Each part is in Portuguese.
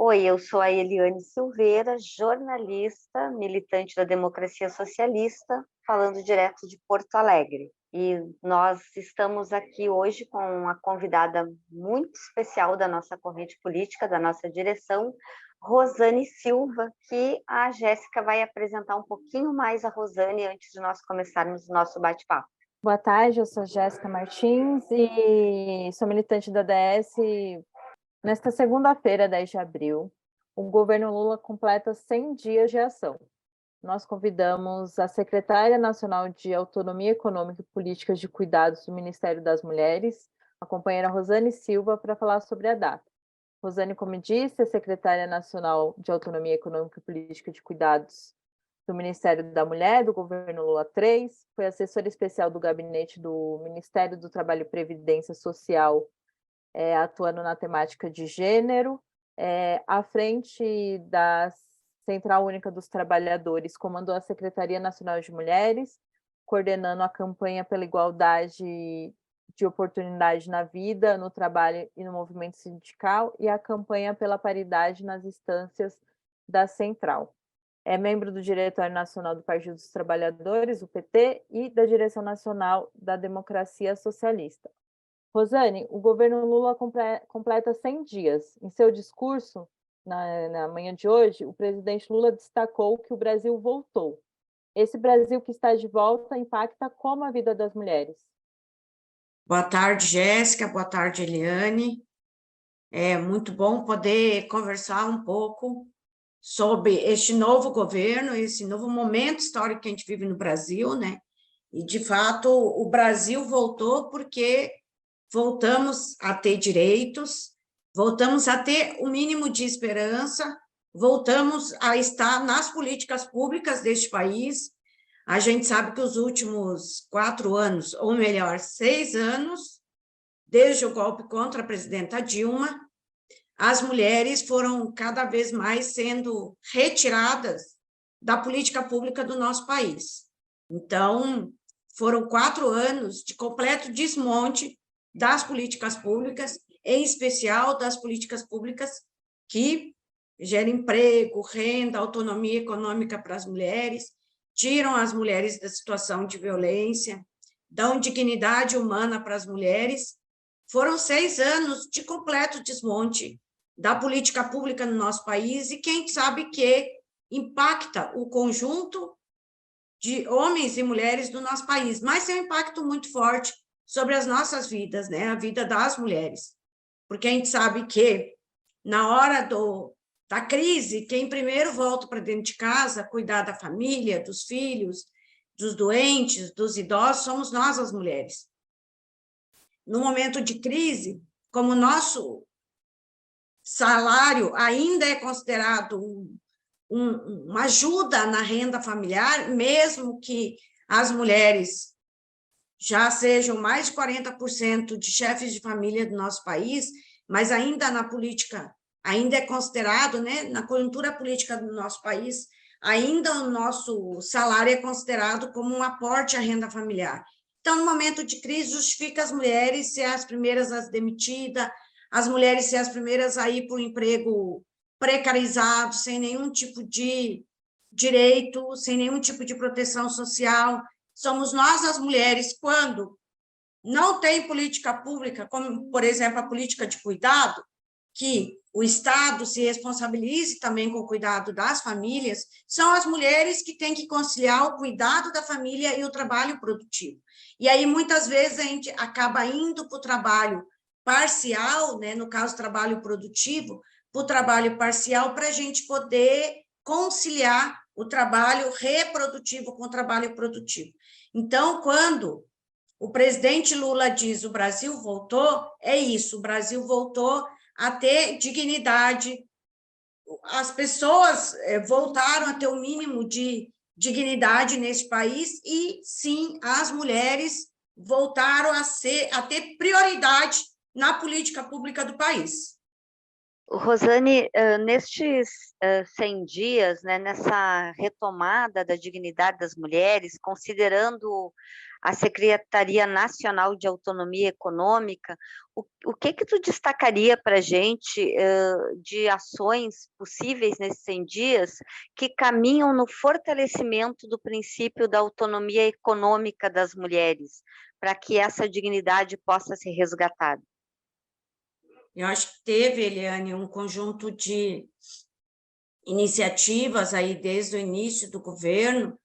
Oi, eu sou a Eliane Silveira, jornalista, militante da Democracia Socialista, falando direto de Porto Alegre. E nós estamos aqui hoje com uma convidada muito especial da nossa corrente política, da nossa direção, Rosane Silva, que a Jéssica vai apresentar um pouquinho mais a Rosane antes de nós começarmos o nosso bate-papo. Boa tarde, eu sou Jéssica Martins e sou militante da DS. Nesta segunda-feira, 10 de abril, o governo Lula completa 100 dias de ação. Nós convidamos a secretária nacional de Autonomia Econômica e Políticas de Cuidados do Ministério das Mulheres, a companheira Rosane Silva, para falar sobre a data. Rosane, como disse, é secretária nacional de Autonomia Econômica e Política de Cuidados do Ministério da Mulher, do governo Lula III, foi assessora especial do gabinete do Ministério do Trabalho e Previdência Social, atuando na temática de gênero, à frente da Central Única dos Trabalhadores, comandou a Secretaria Nacional de Mulheres, coordenando a campanha pela igualdade de oportunidade na vida, no trabalho e no movimento sindical, e a campanha pela paridade nas instâncias da Central. É membro do Diretório Nacional do Partido dos Trabalhadores, o PT, e da Direção Nacional da Democracia Socialista. Rosane, o governo Lula completa 100 dias. Em seu discurso, na manhã de hoje, o presidente Lula destacou que o Brasil voltou. Esse Brasil que está de volta impacta como a vida das mulheres? Boa tarde, Jéssica. Boa tarde, Eliane. É muito bom poder conversar um pouco sobre este novo governo, esse novo momento histórico que a gente vive no Brasil, né? E, de fato, o Brasil voltou porque voltamos a ter direitos, voltamos a ter o mínimo de esperança, voltamos a estar nas políticas públicas deste país. A gente sabe que os últimos 4 anos, ou melhor, 6 anos, desde o golpe contra a presidenta Dilma, as mulheres foram cada vez mais sendo retiradas da política pública do nosso país. Então, foram 4 anos de completo desmonte das políticas públicas, em especial das políticas públicas que geram emprego, renda, autonomia econômica para as mulheres, tiram as mulheres da situação de violência, dão dignidade humana para as mulheres. Foram 6 anos de completo desmonte da política pública no nosso país, e quem sabe que impacta o conjunto de homens e mulheres do nosso país, mas tem um impacto muito forte sobre as nossas vidas, né? A vida das mulheres, porque a gente sabe que na hora da crise, quem primeiro volta para dentro de casa, cuidar da família, dos filhos, dos doentes, dos idosos, somos nós, as mulheres. No momento de crise, como o nosso salário ainda é considerado uma ajuda na renda familiar, mesmo que as mulheres já sejam mais de 40% de chefes de família do nosso país, mas ainda na política, ainda é considerado, né, na conjuntura política do nosso país, ainda o nosso salário é considerado como um aporte à renda familiar. Então, no momento de crise, justifica as mulheres ser as primeiras a ser demitidas, as mulheres ser as primeiras a ir para o emprego precarizado, sem nenhum tipo de direito, sem nenhum tipo de proteção social. Somos nós, as mulheres, quando não tem política pública, como, por exemplo, a política de cuidado, que o Estado se responsabilize também com o cuidado das famílias, são as mulheres que têm que conciliar o cuidado da família e o trabalho produtivo. E aí, muitas vezes, a gente acaba indo para o trabalho parcial, né, no caso, trabalho produtivo, para o trabalho parcial, para a gente poder conciliar o trabalho reprodutivo com o trabalho produtivo. Então, quando o presidente Lula diz o Brasil voltou, é isso, o Brasil voltou a ter dignidade, as pessoas voltaram a ter o mínimo de dignidade nesse país, e sim, as mulheres voltaram a ter prioridade na política pública do país. Rosane, nestes 100 dias, né, nessa retomada da dignidade das mulheres, considerando a Secretaria Nacional de Autonomia Econômica, o que tu destacaria para a gente de ações possíveis nesses 100 dias que caminham no fortalecimento do princípio da autonomia econômica das mulheres, para que essa dignidade possa ser resgatada? Eu acho que teve, Eliane, um conjunto de iniciativas aí desde o início do governo,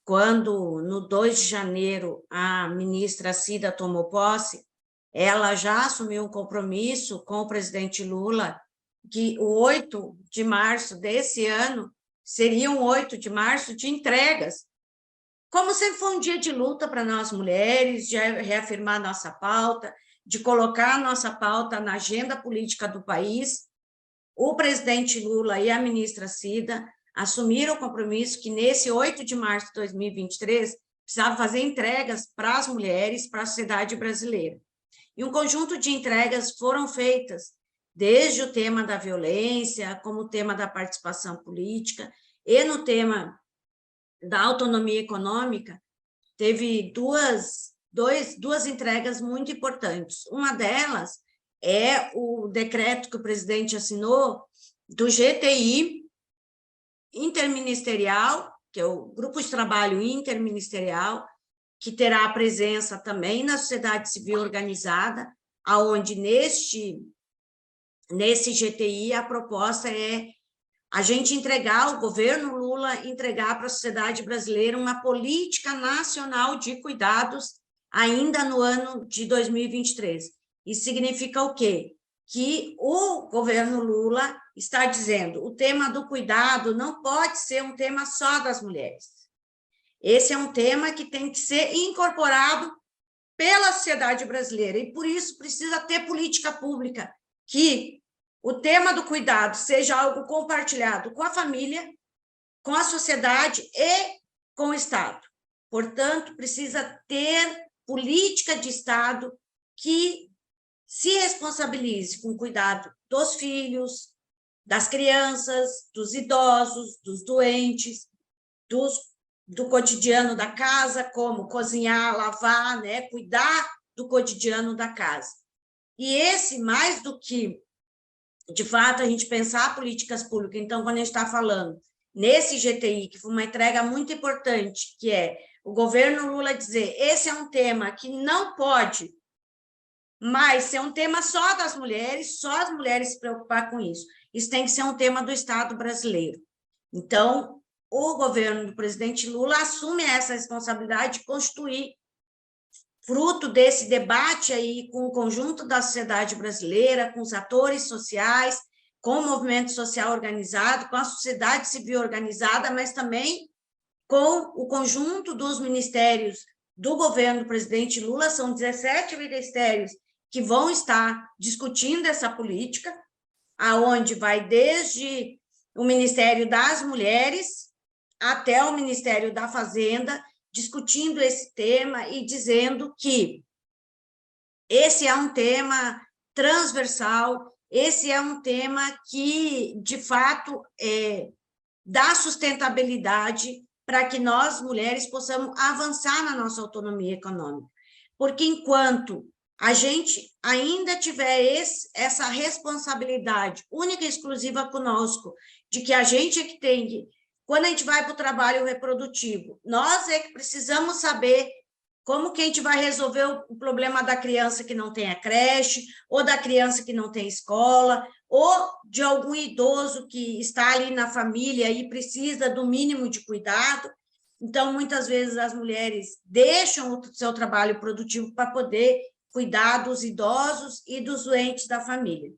quando, no 2 de janeiro, a ministra Cida tomou posse, ela já assumiu um compromisso com o presidente Lula, que o 8 de março desse ano seria um 8 de março de entregas. Como sempre foi um dia de luta para nós mulheres, de reafirmar nossa pauta, de colocar nossa pauta na agenda política do país, o presidente Lula e a ministra Cida assumiram o compromisso que, nesse 8 de março de 2023, precisava fazer entregas para as mulheres, para a sociedade brasileira. E um conjunto de entregas foram feitas, desde o tema da violência, como o tema da participação política, e no tema da autonomia econômica, teve duas entregas muito importantes. Uma delas é o decreto que o presidente assinou do GTI interministerial, que é o Grupo de Trabalho Interministerial, que terá a presença também na sociedade civil organizada, aonde nesse GTI a proposta é a gente entregar, o governo Lula entregar para a sociedade brasileira uma política nacional de cuidados ainda no ano de 2023. Isso significa o quê? Que o governo Lula está dizendo o tema do cuidado não pode ser um tema só das mulheres. Esse é um tema que tem que ser incorporado pela sociedade brasileira, e por isso precisa ter política pública que o tema do cuidado seja algo compartilhado com a família, com a sociedade e com o Estado. Portanto, precisa ter política de Estado que se responsabilize com o cuidado dos filhos, das crianças, dos idosos, dos doentes, do cotidiano da casa, como cozinhar, lavar, né? Cuidar do cotidiano da casa. E esse, mais do que, de fato, a gente pensar políticas públicas, então, quando a gente está falando nesse GTI, que foi uma entrega muito importante, que é o governo Lula dizer, esse é um tema que não pode mais ser um tema só das mulheres, só as mulheres se preocupar com isso. Isso tem que ser um tema do Estado brasileiro. Então, o governo do presidente Lula assume essa responsabilidade de constituir, fruto desse debate aí com o conjunto da sociedade brasileira, com os atores sociais, com o movimento social organizado, com a sociedade civil organizada, mas também com o conjunto dos ministérios do governo do presidente Lula. São 17 ministérios que vão estar discutindo essa política, aonde vai desde o Ministério das Mulheres até o Ministério da Fazenda, discutindo esse tema e dizendo que esse é um tema transversal, esse é um tema que, de fato, dá sustentabilidade para que nós, mulheres, possamos avançar na nossa autonomia econômica. Porque enquanto a gente ainda tiver essa responsabilidade única e exclusiva conosco, de que a gente é que tem que, quando a gente vai para o trabalho reprodutivo, nós é que precisamos saber como que a gente vai resolver o problema da criança que não tem a creche, ou da criança que não tem escola, ou de algum idoso que está ali na família e precisa do mínimo de cuidado. Então, muitas vezes, as mulheres deixam o seu trabalho produtivo para poder cuidar dos idosos e dos doentes da família.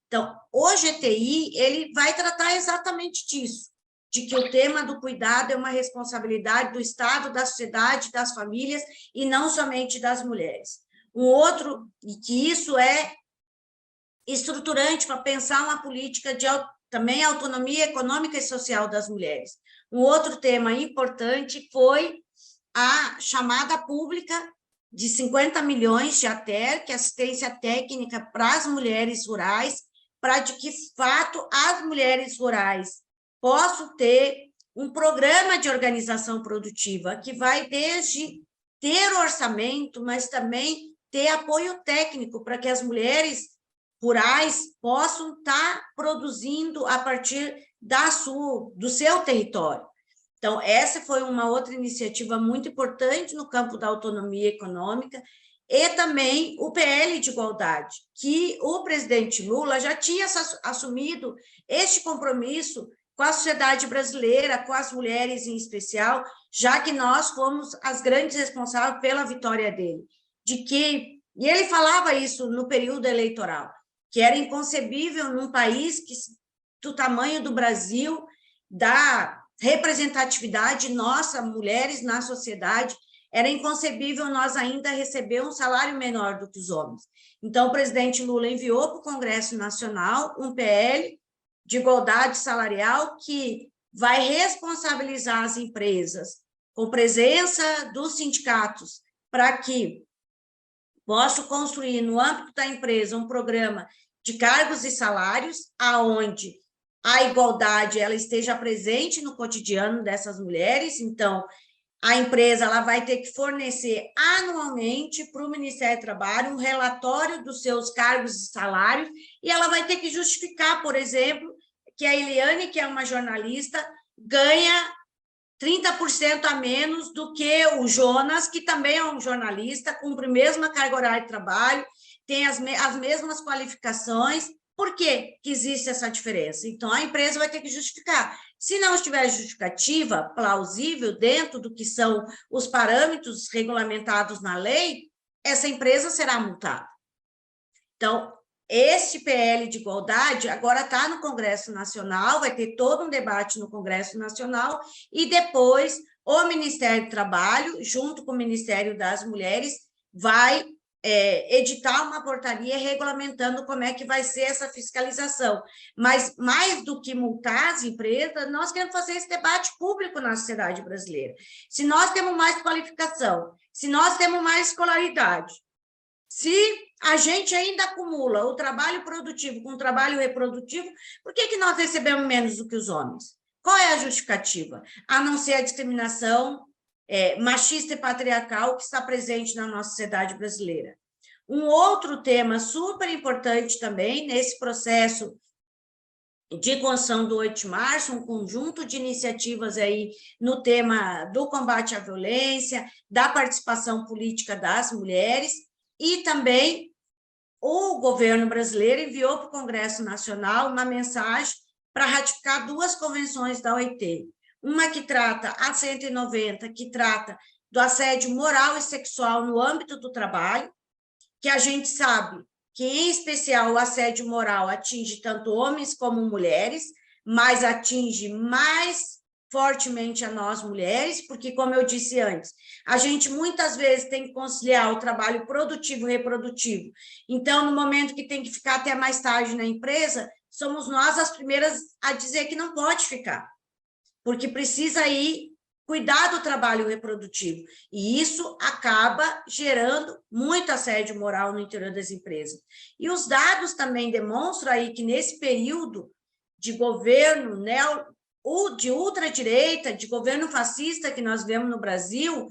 Então, o GTI, ele vai tratar exatamente disso, de que o tema do cuidado é uma responsabilidade do Estado, da sociedade, das famílias, e não somente das mulheres. Um outro, e que isso é estruturante para pensar uma política de também autonomia econômica e social das mulheres. Um outro tema importante foi a chamada pública de 50 milhões de ATER, que é assistência técnica para as mulheres rurais, para de que fato as mulheres rurais possam ter um programa de organização produtiva que vai desde ter orçamento, mas também ter apoio técnico para que as mulheres rurais possam estar produzindo a partir do seu território. Então, essa foi uma outra iniciativa muito importante no campo da autonomia econômica, e também o PL de igualdade, que o presidente Lula já tinha assumido este compromisso com a sociedade brasileira, com as mulheres em especial, já que nós fomos as grandes responsáveis pela vitória dele. E ele falava isso no período eleitoral, que era inconcebível num país do tamanho do Brasil, da representatividade nossa, mulheres na sociedade, era inconcebível nós ainda receber um salário menor do que os homens. Então, o presidente Lula enviou para o Congresso Nacional um PL de igualdade salarial que vai responsabilizar as empresas com presença dos sindicatos para que possam construir no âmbito da empresa um programa de cargos e salários aonde a igualdade ela esteja presente no cotidiano dessas mulheres. Então, a empresa ela vai ter que fornecer anualmente para o Ministério do Trabalho um relatório dos seus cargos e salários, e ela vai ter que justificar, por exemplo, que a Eliane, que é uma jornalista, ganha 30% a menos do que o Jonas, que também é um jornalista, cumpre a mesma carga horária de trabalho, tem as mesmas qualificações. Por que existe essa diferença? Então, a empresa vai ter que justificar. Se não estiver justificativa, plausível, dentro do que são os parâmetros regulamentados na lei, essa empresa será multada. Então, este PL de igualdade agora está no Congresso Nacional, vai ter todo um debate no Congresso Nacional, e depois o Ministério do Trabalho, junto com o Ministério das Mulheres, vai editar uma portaria regulamentando como é que vai ser essa fiscalização. Mas, mais do que multar as empresas, nós queremos fazer esse debate público na sociedade brasileira. Se nós temos mais qualificação, se nós temos mais escolaridade, se a gente ainda acumula o trabalho produtivo com o trabalho reprodutivo, por que nós recebemos menos do que os homens? Qual é a justificativa? A não ser a discriminação machista e patriarcal que está presente na nossa sociedade brasileira. Um outro tema super importante também, nesse processo de construção do 8 de março, um conjunto de iniciativas aí no tema do combate à violência, da participação política das mulheres, e também o governo brasileiro enviou para o Congresso Nacional uma mensagem para ratificar 2 convenções da OIT. Uma que trata, a 190, que trata do assédio moral e sexual no âmbito do trabalho, que a gente sabe que, em especial, o assédio moral atinge tanto homens como mulheres, mas atinge mais fortemente a nós mulheres, porque, como eu disse antes, a gente muitas vezes tem que conciliar o trabalho produtivo e reprodutivo. Então, no momento que tem que ficar até mais tarde na empresa, somos nós as primeiras a dizer que não pode ficar, porque precisa aí cuidar do trabalho reprodutivo. E isso acaba gerando muito assédio moral no interior das empresas. E os dados também demonstram aí que, nesse período de governo de ultradireita, de governo fascista que nós vemos no Brasil,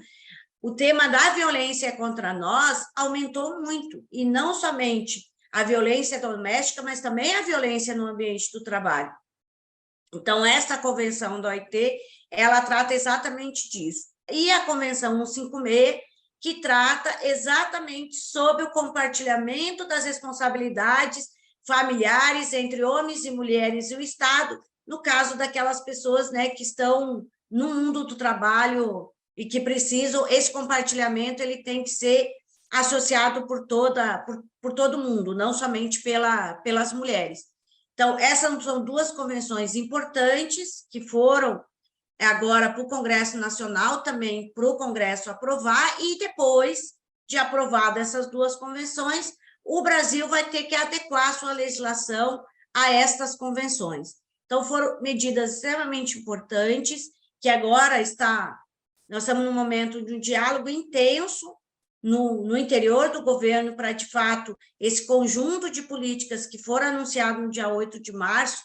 o tema da violência contra nós aumentou muito, e não somente a violência doméstica, mas também a violência no ambiente do trabalho. Então, essa convenção da OIT, ela trata exatamente disso. E a Convenção 156, que trata exatamente sobre o compartilhamento das responsabilidades familiares entre homens e mulheres e o Estado, no caso daquelas pessoas, né, que estão no mundo do trabalho e que precisam, esse compartilhamento ele tem que ser associado por todo mundo, não somente pelas mulheres. Então, essas são 2 convenções importantes que foram agora para o Congresso Nacional, também para o Congresso aprovar, e depois de aprovada essas 2 convenções, o Brasil vai ter que adequar sua legislação a estas convenções. Então, foram medidas extremamente importantes, que agora nós estamos num momento de um diálogo intenso no interior do governo para, de fato, esse conjunto de políticas que foram anunciadas no dia 8 de março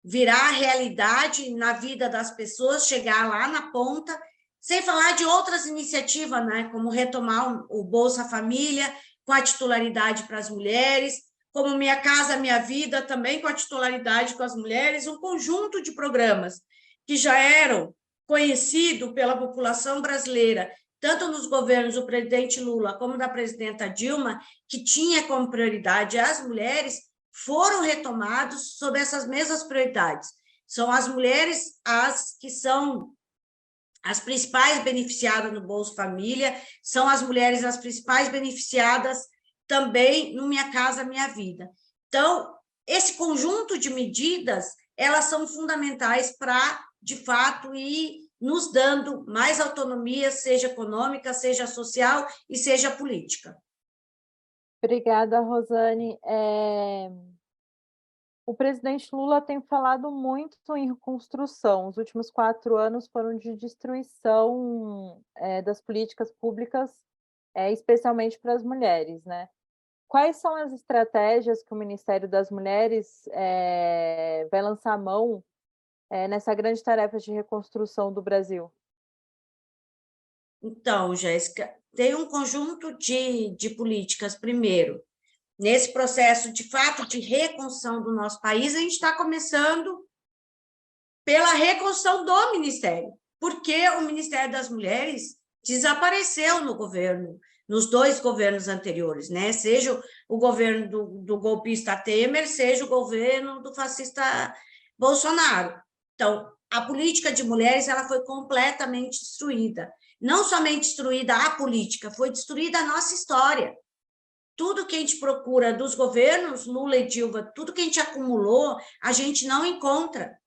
virar realidade na vida das pessoas, chegar lá na ponta sem falar de outras iniciativas, né, como retomar o Bolsa Família, com a titularidade para as mulheres, como Minha Casa Minha Vida, também com a titularidade com as mulheres, um conjunto de programas que já eram conhecidos pela população brasileira, tanto nos governos do presidente Lula como da presidenta Dilma, que tinha como prioridade as mulheres, foram retomados sob essas mesmas prioridades. São as mulheres as que são as principais beneficiadas no Bolsa Família, são as mulheres as principais beneficiadas também no Minha Casa Minha Vida. Então, esse conjunto de medidas, elas são fundamentais para, de fato, ir nos dando mais autonomia, seja econômica, seja social e seja política. Obrigada, Rosane. O presidente Lula tem falado muito em reconstrução. Os últimos 4 anos foram de destruição das políticas públicas, especialmente para as mulheres, né? Quais são as estratégias que o Ministério das Mulheres vai lançar mão nessa grande tarefa de reconstrução do Brasil? Então, Jéssica, tem um conjunto de políticas. Primeiro, nesse processo, de fato, de reconstrução do nosso país, a gente está começando pela reconstrução do Ministério, porque o Ministério das Mulheres desapareceu no governo, nos 2 governos anteriores, né? Seja o governo do golpista Temer, seja o governo do fascista Bolsonaro. Então, a política de mulheres ela foi completamente destruída. Não somente destruída a política, foi destruída a nossa história. Tudo que a gente procura dos governos Lula e Dilma, tudo que a gente acumulou, a gente não encontra,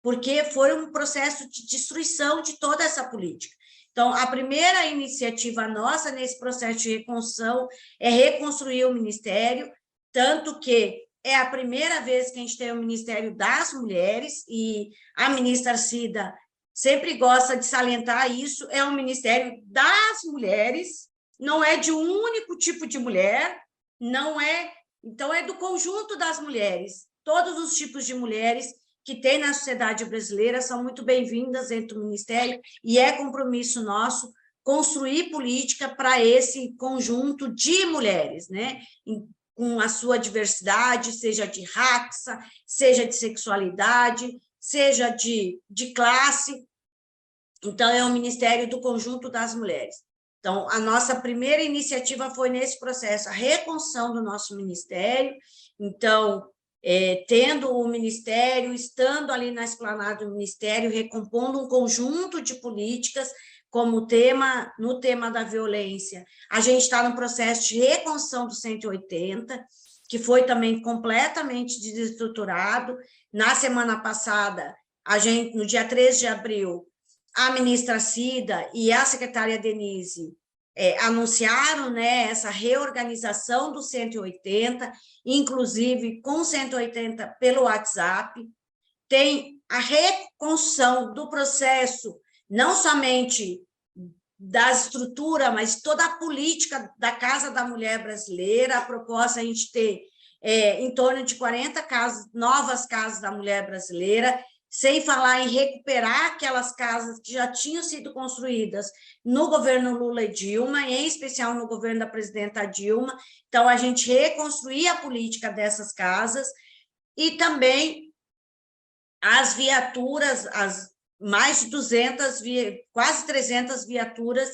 porque foi um processo de destruição de toda essa política. Então, a primeira iniciativa nossa nesse processo de reconstrução é reconstruir o Ministério, tanto que é a primeira vez que a gente tem o Ministério das Mulheres, e a ministra Cida sempre gosta de salientar isso, é um Ministério das Mulheres, não é de um único tipo de mulher, não é, então é do conjunto das mulheres, todos os tipos de mulheres que tem na sociedade brasileira são muito bem-vindas dentro do Ministério, e é compromisso nosso construir política para esse conjunto de mulheres, né? Com a sua diversidade, seja de raça, seja de sexualidade, seja de classe. Então, é o Ministério do Conjunto das Mulheres. Então, a nossa primeira iniciativa foi nesse processo, a reconstrução do nosso ministério. Então, tendo o Ministério, estando ali na esplanada do Ministério, recompondo um conjunto de políticas, como no tema da violência. A gente está no processo de reconstrução do 180, que foi também completamente desestruturado. Na semana passada, no dia 13 de abril, a ministra Cida e a secretária Denise anunciaram, né, essa reorganização do 180, inclusive com 180 pelo WhatsApp. Tem a reconstrução do processo, não somente da estrutura, mas toda a política da Casa da Mulher Brasileira. A proposta é a gente ter em torno de 40 novas casas da mulher brasileira, sem falar em recuperar aquelas casas que já tinham sido construídas no governo Lula e Dilma, em especial no governo da presidenta Dilma. Então, a gente reconstruir a política dessas casas e também as viaturas, as mais de 200, quase 300 viaturas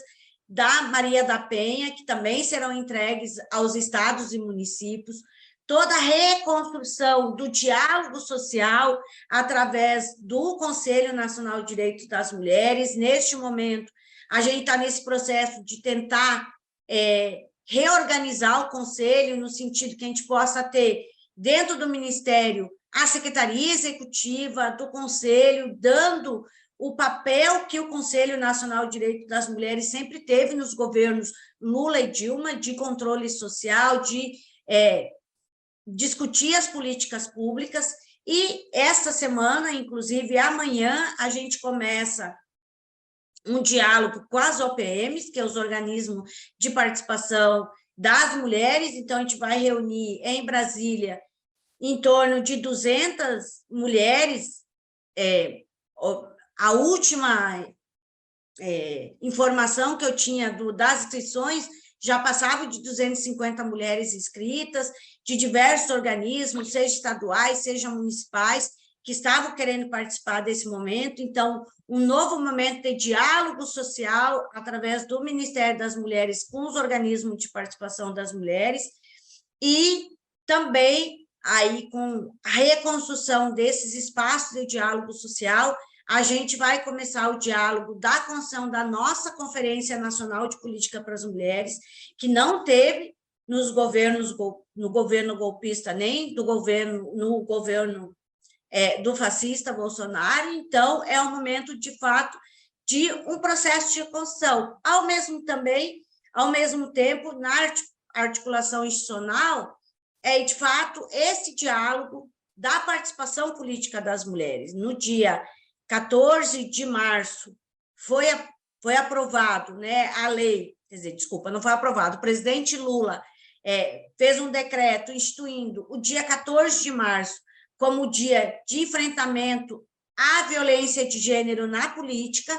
da Maria da Penha, que também serão entregues aos estados e municípios, toda a reconstrução do diálogo social através do Conselho Nacional de Direitos das Mulheres. Neste momento, a gente está nesse processo de tentar reorganizar o Conselho, no sentido que a gente possa ter, dentro do Ministério, a Secretaria Executiva do Conselho, dando o papel que o Conselho Nacional de Direitos das Mulheres sempre teve nos governos Lula e Dilma, de controle social, de discutir as políticas públicas. E esta semana, inclusive amanhã, a gente começa um diálogo com as OPMs, que é os organismos de participação das mulheres. Então, a gente vai reunir em Brasília em torno de 200 mulheres. A última informação que eu tinha das inscrições, já passava de 250 mulheres inscritas, de diversos organismos, seja estaduais, seja municipais, que estavam querendo participar desse momento. Então, um novo momento de diálogo social através do Ministério das Mulheres com os organismos de participação das mulheres, e também aí com a reconstrução desses espaços de diálogo social, a gente vai começar o diálogo da construção da nossa Conferência Nacional de Política para as Mulheres, que não teve no governo golpista, nem no governo do fascista Bolsonaro. Então, é um momento, de fato, de um processo de reconstrução. Ao mesmo tempo, na articulação institucional, de fato, esse diálogo da participação política das mulheres. No dia 14 de março, foi aprovado, né, a lei, quer dizer, desculpa, não foi aprovado, o presidente Lula fez um decreto instituindo o dia 14 de março como dia de enfrentamento à violência de gênero na política,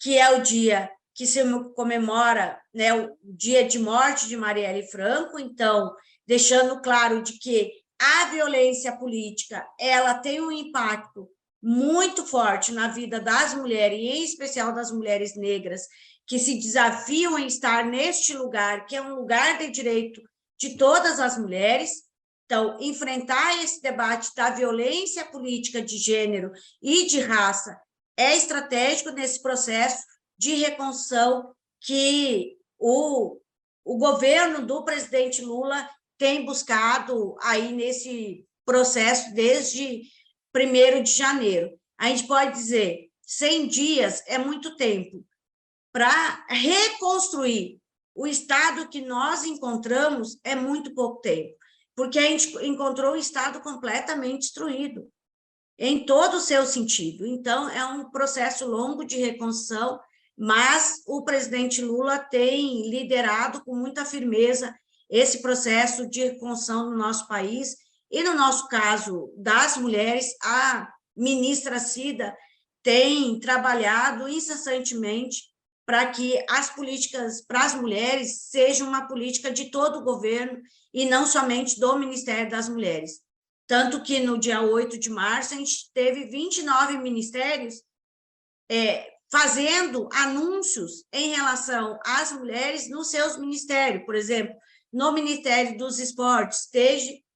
que é o dia que se comemora, né, o dia de morte de Marielle Franco. Então, deixando claro de que a violência política, ela tem um impacto muito forte na vida das mulheres, e em especial das mulheres negras, que se desafiam em estar neste lugar, que é um lugar de direito de todas as mulheres. Então, enfrentar esse debate da violência política de gênero e de raça é estratégico nesse processo de reconstrução que o governo do presidente Lula tem buscado aí nesse processo desde 1º de janeiro. A gente pode dizer, 100 dias é muito tempo para reconstruir o estado que nós encontramos, é muito pouco tempo, porque a gente encontrou um estado completamente destruído, em todo o seu sentido. Então, é um processo longo de reconstrução, mas o presidente Lula tem liderado com muita firmeza esse processo de reconstrução no nosso país, e no nosso caso das mulheres, a ministra Cida tem trabalhado incessantemente para que as políticas para as mulheres sejam uma política de todo o governo e não somente do Ministério das Mulheres. Tanto que no dia 8 de março a gente teve 29 ministérios fazendo anúncios em relação às mulheres nos seus ministérios. Por exemplo, no Ministério dos Esportes,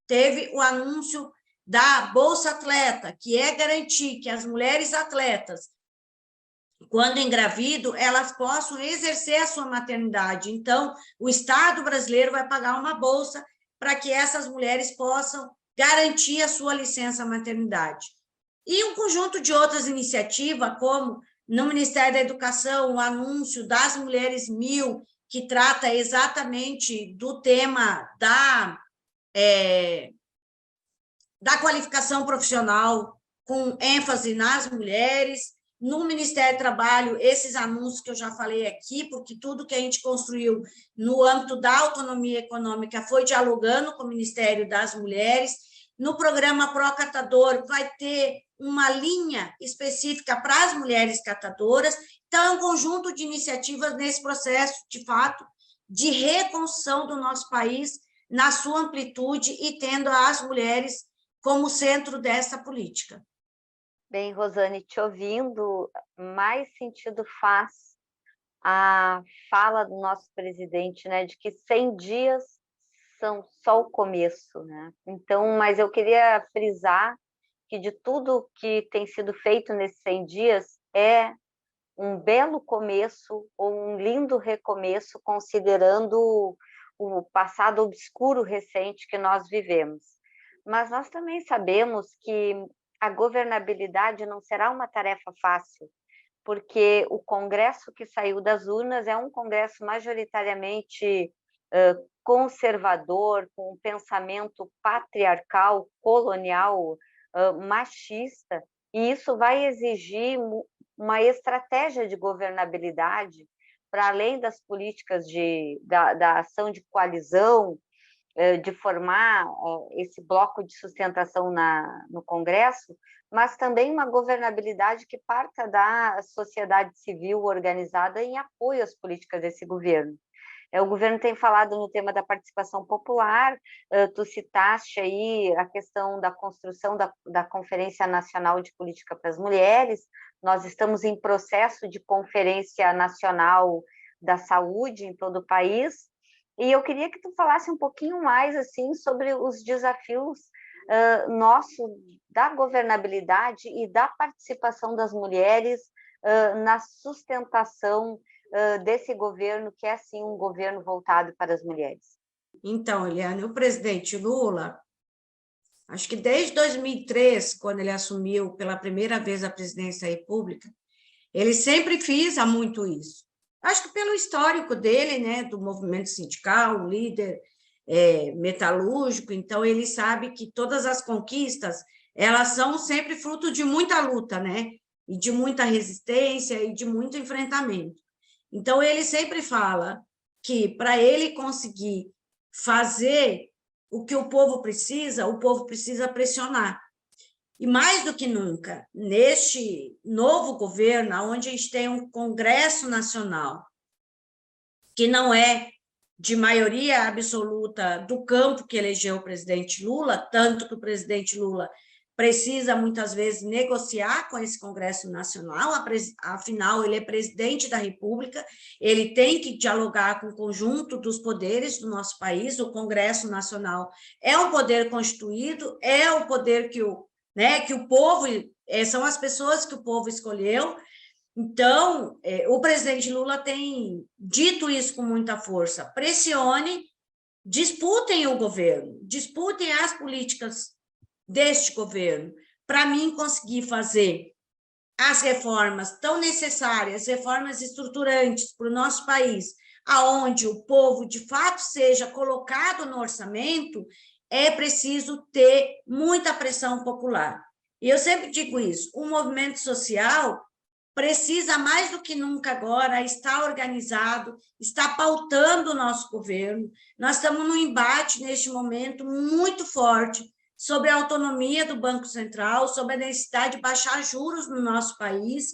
teve o anúncio da Bolsa Atleta, que é garantir que as mulheres atletas, quando engravidam, elas possam exercer a sua maternidade. Então, o Estado brasileiro vai pagar uma bolsa para que essas mulheres possam garantir a sua licença maternidade. E um conjunto de outras iniciativas, como no Ministério da Educação, o anúncio das Mulheres 1000, que trata exatamente do tema da qualificação profissional, com ênfase nas mulheres. No Ministério do Trabalho, esses anúncios que eu já falei aqui, porque tudo que a gente construiu no âmbito da autonomia econômica foi dialogando com o Ministério das Mulheres. No programa Pro Catador, vai ter uma linha específica para as mulheres catadoras. Então, é um conjunto de iniciativas nesse processo, de fato, de reconstrução do nosso país na sua amplitude e tendo as mulheres como centro dessa política. Bem, Rosane, te ouvindo, mais sentido faz a fala do nosso presidente, né, de que 100 dias são só o começo, né? Então, mas eu queria frisar que de tudo que tem sido feito nesses 100 dias é um belo começo ou um lindo recomeço, considerando o passado obscuro recente que nós vivemos. Mas nós também sabemos que a governabilidade não será uma tarefa fácil, porque o Congresso que saiu das urnas é um Congresso majoritariamente conservador, com um pensamento patriarcal, colonial, machista, e isso vai exigir uma estratégia de governabilidade para além das políticas da ação de coalizão de formar esse bloco de sustentação no Congresso, mas também uma governabilidade que parta da sociedade civil organizada em apoio às políticas desse governo. O governo tem falado no tema da participação popular, tu citaste aí a questão da construção da Conferência Nacional de Política para as Mulheres, nós estamos em processo de Conferência Nacional da Saúde em todo o país, e eu queria que tu falasse um pouquinho mais assim sobre os desafios nosso da governabilidade e da participação das mulheres na sustentação desse governo, que é, sim, um governo voltado para as mulheres. Então, Eliane, o presidente Lula, acho que desde 2003, quando ele assumiu pela primeira vez a presidência da República, ele sempre fez muito isso. Acho que pelo histórico dele, né, do movimento sindical, líder metalúrgico, então ele sabe que todas as conquistas, elas são sempre fruto de muita luta, né, e de muita resistência e de muito enfrentamento. Então, ele sempre fala que, para ele conseguir fazer o que o povo precisa pressionar. E, mais do que nunca, neste novo governo, onde a gente tem um Congresso Nacional, que não é de maioria absoluta do campo que elegeu o presidente Lula, tanto que o presidente Lula precisa, muitas vezes, negociar com esse Congresso Nacional, afinal, ele é presidente da República, ele tem que dialogar com o conjunto dos poderes do nosso país, o Congresso Nacional é um poder constituído, é o poder que o povo, são as pessoas que o povo escolheu. Então, o presidente Lula tem dito isso com muita força, pressione, disputem o governo, disputem as políticas deste governo, para mim conseguir fazer as reformas tão necessárias, reformas estruturantes para o nosso país, aonde o povo, de fato, seja colocado no orçamento, é preciso ter muita pressão popular. E eu sempre digo isso, o movimento social precisa, mais do que nunca agora, estar organizado, estar pautando o nosso governo. Nós estamos num embate, neste momento, muito forte, sobre a autonomia do Banco Central, sobre a necessidade de baixar juros no nosso país,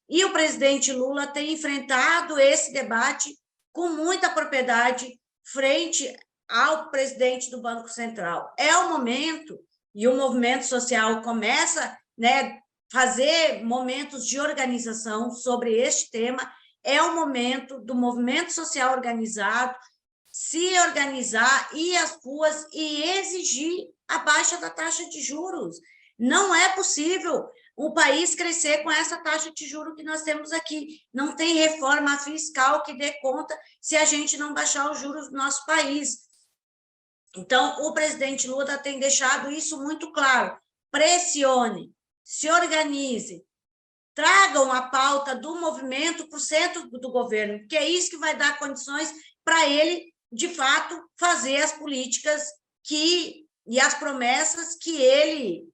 e o presidente Lula tem enfrentado esse debate com muita propriedade frente ao presidente do Banco Central. É o momento, e o movimento social começa, né, fazer momentos de organização sobre este tema, é o momento do movimento social organizado se organizar, ir às ruas e exigir a baixa da taxa de juros. Não é possível o país crescer com essa taxa de juros que nós temos aqui. Não tem reforma fiscal que dê conta se a gente não baixar os juros do nosso país. Então, o presidente Lula tem deixado isso muito claro. Pressione, se organize, tragam a pauta do movimento para o centro do governo, porque é isso que vai dar condições para ele, de fato, fazer as políticas e as promessas que ele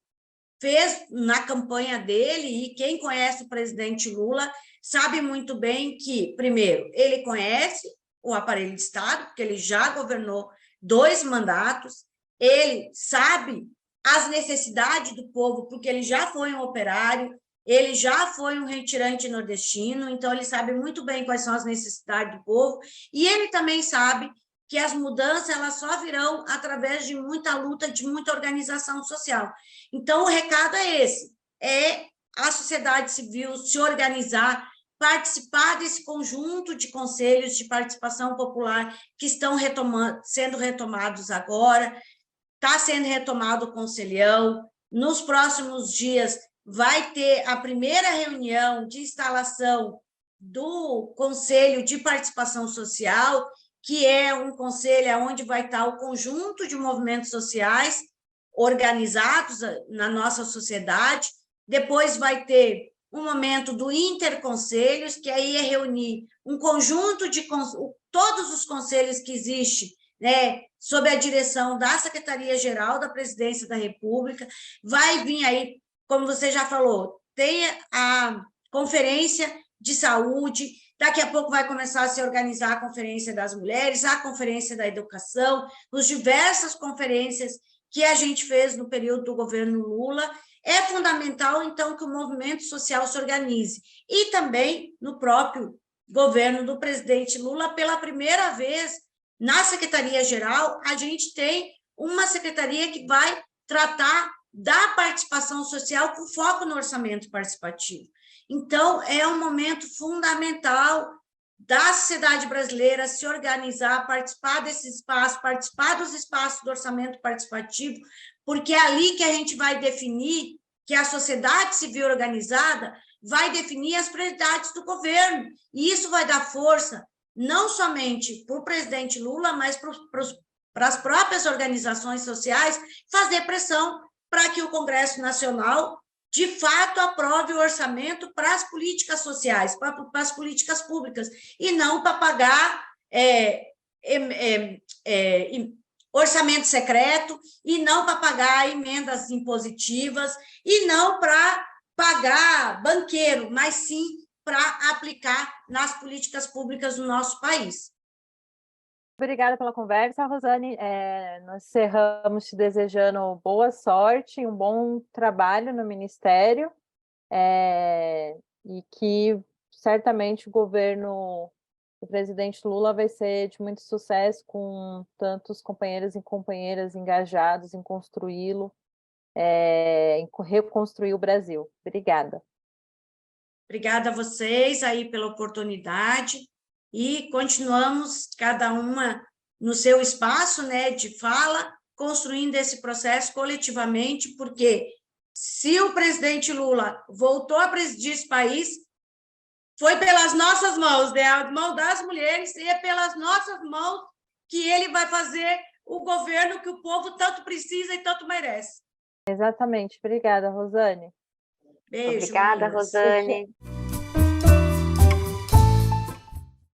fez na campanha dele, e quem conhece o presidente Lula sabe muito bem que, primeiro, ele conhece o aparelho de Estado, porque ele já governou 2 mandatos, ele sabe as necessidades do povo, porque ele já foi um operário, ele já foi um retirante nordestino, então ele sabe muito bem quais são as necessidades do povo, e ele também sabe que as mudanças elas só virão através de muita luta, de muita organização social. Então, o recado é esse, é a sociedade civil se organizar, participar desse conjunto de conselhos de participação popular que estão sendo retomados agora, está sendo retomado o Conselhão, nos próximos dias vai ter a primeira reunião de instalação do Conselho de Participação Social, que é um conselho onde vai estar o conjunto de movimentos sociais organizados na nossa sociedade. Depois vai ter um momento do interconselhos, que aí é reunir um conjunto de todos os conselhos que existem, né, sob a direção da Secretaria-Geral da Presidência da República. Vai vir aí, como você já falou, tem a Conferência de saúde, daqui a pouco vai começar a se organizar a Conferência das Mulheres, a Conferência da Educação, as diversas conferências que a gente fez no período do governo Lula. É fundamental, então, que o movimento social se organize. E também no próprio governo do presidente Lula, pela primeira vez, na Secretaria-Geral, a gente tem uma secretaria que vai tratar da participação social com foco no orçamento participativo. Então, é um momento fundamental da sociedade brasileira se organizar, participar desse espaço, participar dos espaços do orçamento participativo, porque é ali que a gente vai definir, que a sociedade civil organizada vai definir as prioridades do governo, e isso vai dar força não somente para o presidente Lula, mas para as próprias organizações sociais fazer pressão para que o Congresso Nacional, de fato, aprove o orçamento para as políticas sociais, para as políticas públicas, e não para pagar orçamento secreto, e não para pagar emendas impositivas, e não para pagar banqueiro, mas sim para aplicar nas políticas públicas do nosso país. Obrigada pela conversa, Rosane. Nós encerramos te desejando boa sorte, um bom trabalho no Ministério, e que certamente o governo do presidente Lula vai ser de muito sucesso, com tantos companheiros e companheiras engajados em construí-lo, em reconstruir o Brasil. Obrigada. Obrigada a vocês aí pela oportunidade, e continuamos, cada uma no seu espaço, né, de fala, construindo esse processo coletivamente, porque se o presidente Lula voltou a presidir esse país, foi pelas nossas mãos, né, a mão das mulheres, e é pelas nossas mãos que ele vai fazer o governo que o povo tanto precisa e tanto merece. Exatamente. Obrigada, Rosane. Beijo, Obrigada, meninas. Rosane.